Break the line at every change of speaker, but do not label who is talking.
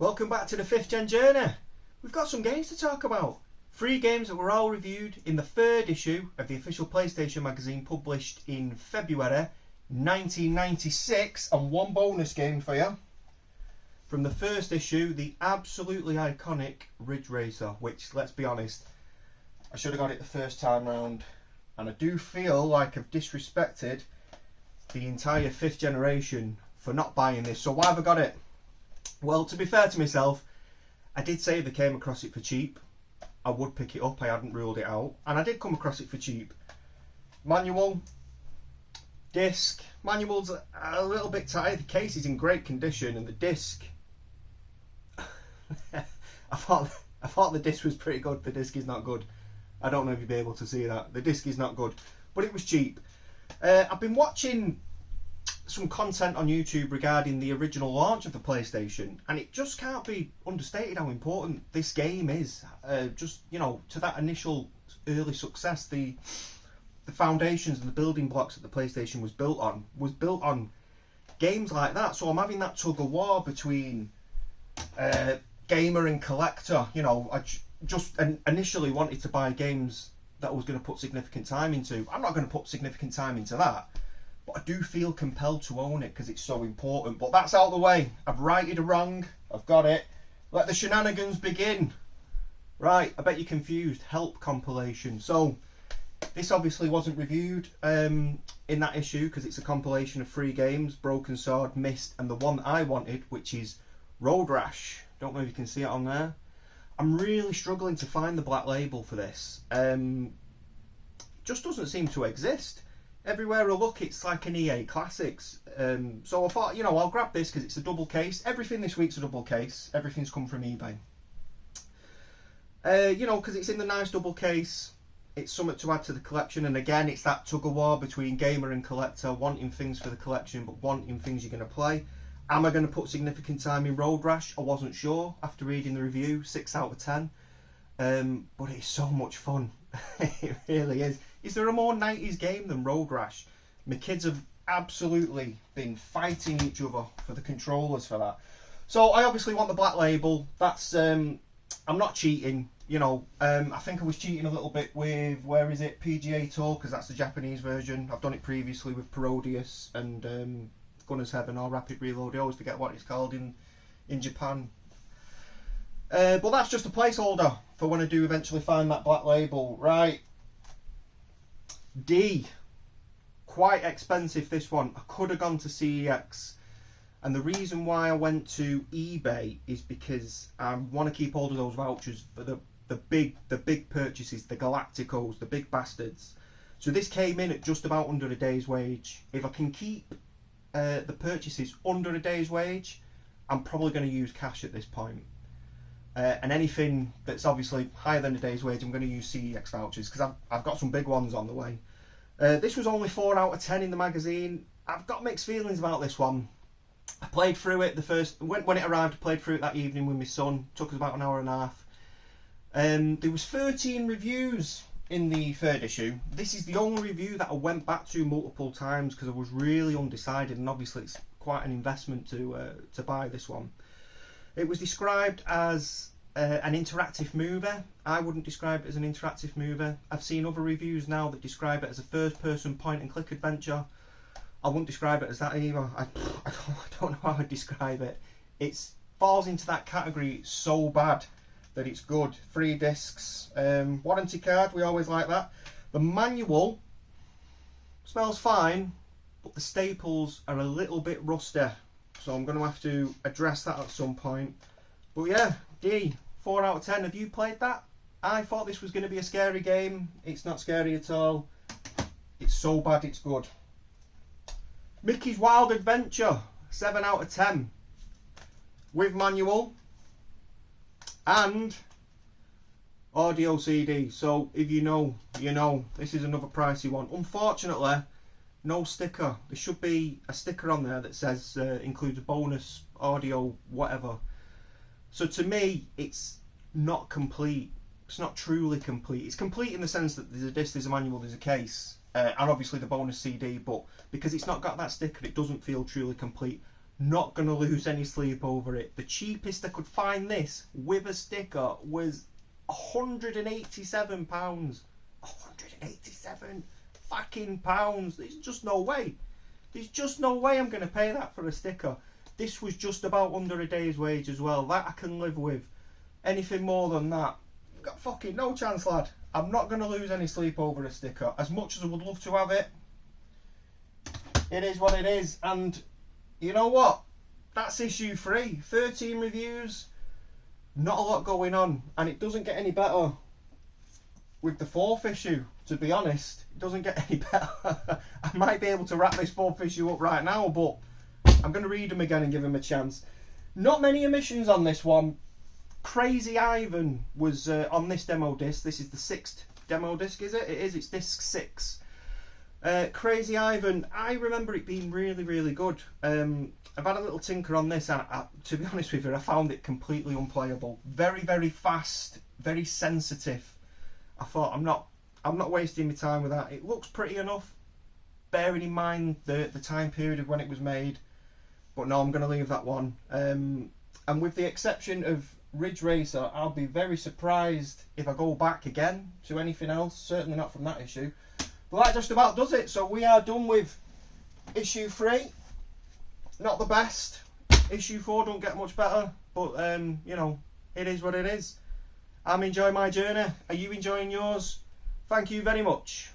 Welcome back to the 5th Gen journey. We've got some games to talk about. 3 games that were all reviewed in the 3rd issue of the official PlayStation magazine, published in February 1996, and 1 bonus game for you. From the 1st issue, the absolutely iconic Ridge Racer, which, let's be honest, I should have got it the first time round, and I do feel like I've disrespected the entire 5th generation for not buying this. So why have I got it? Well, to be fair to myself, I did say if I came across it for cheap, I would pick it up. I hadn't ruled it out, and I did come across it for cheap. Manual, disc. Manual's a little bit tight. The case is in great condition, and the disc, I thought the disc was pretty good. The disc is not good. I don't know if you'll be able to see that. The disc is not good, but it was cheap. I've been watching some content on YouTube regarding the original launch of the PlayStation, and it just can't be understated how important this game is. Just, you know, to that initial early success, the foundations and the building blocks that the PlayStation was built on games like that. So I'm having that tug of war between gamer and collector. You know, I just initially wanted to buy games that I was going to put significant time into. I'm not going to put significant time into that, but I do feel compelled to own it because it's so important. But that's out of the way. I've righted a wrong. I've got it. Let the shenanigans begin. Right, I bet you're confused. Help compilation. So this obviously wasn't reviewed in that issue because it's a compilation of 3 games: Broken Sword, Myst, and the one that I wanted, which is Road Rash. Don't know if you can see it on there. I'm really struggling to find the black label for this. Just doesn't seem to exist. Everywhere I look, it's like an EA Classics. So I thought, you know, I'll grab this because it's a double case. Everything this week's a double case. Everything's come from eBay. You know, because it's in the nice double case. It's something to add to the collection. And again, it's that tug of war between gamer and collector, wanting things for the collection, but wanting things you're going to play. Am I going to put significant time in Road Rash? I wasn't sure after reading the review. 6 out of 10. But it's so much fun. It really is. Is there a more 90s game than Road Rash? My kids have absolutely been fighting each other for the controllers for that. So I obviously want the black label. That's I'm not cheating, you know. I think I was cheating a little bit with, where is it, PGA Tour, because that's the Japanese version. I've done it previously with Parodius and Gunner's Heaven or Rapid Reload. I always forget what it's called in Japan. But that's just a placeholder for when I do eventually find that black label. Right. D. Quite expensive, this one. I could have gone to CEX. And the reason why I went to eBay is because I want to keep hold of those vouchers for the big purchases, the Galacticos, the big bastards. So this came in at just about under a day's wage. If I can keep the purchases under a day's wage, I'm probably going to use cash at this point. And anything that's obviously higher than a day's wage, I'm going to use CEX vouchers because I've got some big ones on the way. This was only 4 out of 10 in the magazine. I've got mixed feelings about this one. I played through it when it arrived. I played through it that evening with my son. Took us about an hour and a half. There was 13 reviews in the 3rd issue. This is the only review that I went back to multiple times because I was really undecided, and obviously it's quite an investment to buy this one. It was described as an interactive movie. I wouldn't describe it as an interactive movie. I've seen other reviews now that describe it as a first-person point-and-click adventure. I wouldn't describe it as that either. I don't know how I'd describe it. It falls into that category so bad that it's good. 3 discs, warranty card, we always like that. The manual smells fine, but the staples are a little bit rusty. So I'm going to have to address that at some point. But yeah, D, 4 out of 10. Have you played that? I thought this was going to be a scary game. It's not scary at all. It's so bad it's good. Mickey's Wild Adventure, 7 out of 10. With manual and audio CD. So if you know, you know. This is another pricey one. Unfortunately, no sticker. There should be a sticker on there that says includes a bonus audio whatever. So to me, it's not complete. It's not truly complete. It's complete in the sense that there's a disc, there's a manual, there's a case, and obviously the bonus CD, but because it's not got that sticker, it doesn't feel truly complete. Not going to lose any sleep over it. The cheapest I could find this with a sticker was £187. 187 fucking pounds. There's just no way. There's just no way I'm going to pay that for a sticker. This was just about under a day's wage as well. That I can live with. Anything more than that, I've got fucking no chance, lad. I'm not going to lose any sleep over a sticker. As much as I would love to have it, it is what it is. And you know what? That's issue 3. 13 reviews. Not a lot going on. And it doesn't get any better with the 4th issue, to be honest. It doesn't get any better. I might be able to wrap this 4th issue up right now, but I'm going to read them again and give him a chance. Not many omissions on this one. Crazy Ivan was on this demo disc. This is the 6th demo disc, is it? It is. It's disc 6. Crazy Ivan, I remember it being really, really good. I've had a little tinker on this, and to be honest with you, I found it completely unplayable. Very, very fast, very sensitive. I thought, I'm not wasting my time with that. It looks pretty enough, bearing in mind the time period of when it was made. But no, I'm going to leave that one. And with the exception of Ridge Racer, I'll be very surprised if I go back again to anything else. Certainly not from that issue. But that just about does it. So we are done with issue 3. Not the best. Issue 4 don't get much better. But, you know, it is what it is. I'm enjoying my journey. Are you enjoying yours? Thank you very much.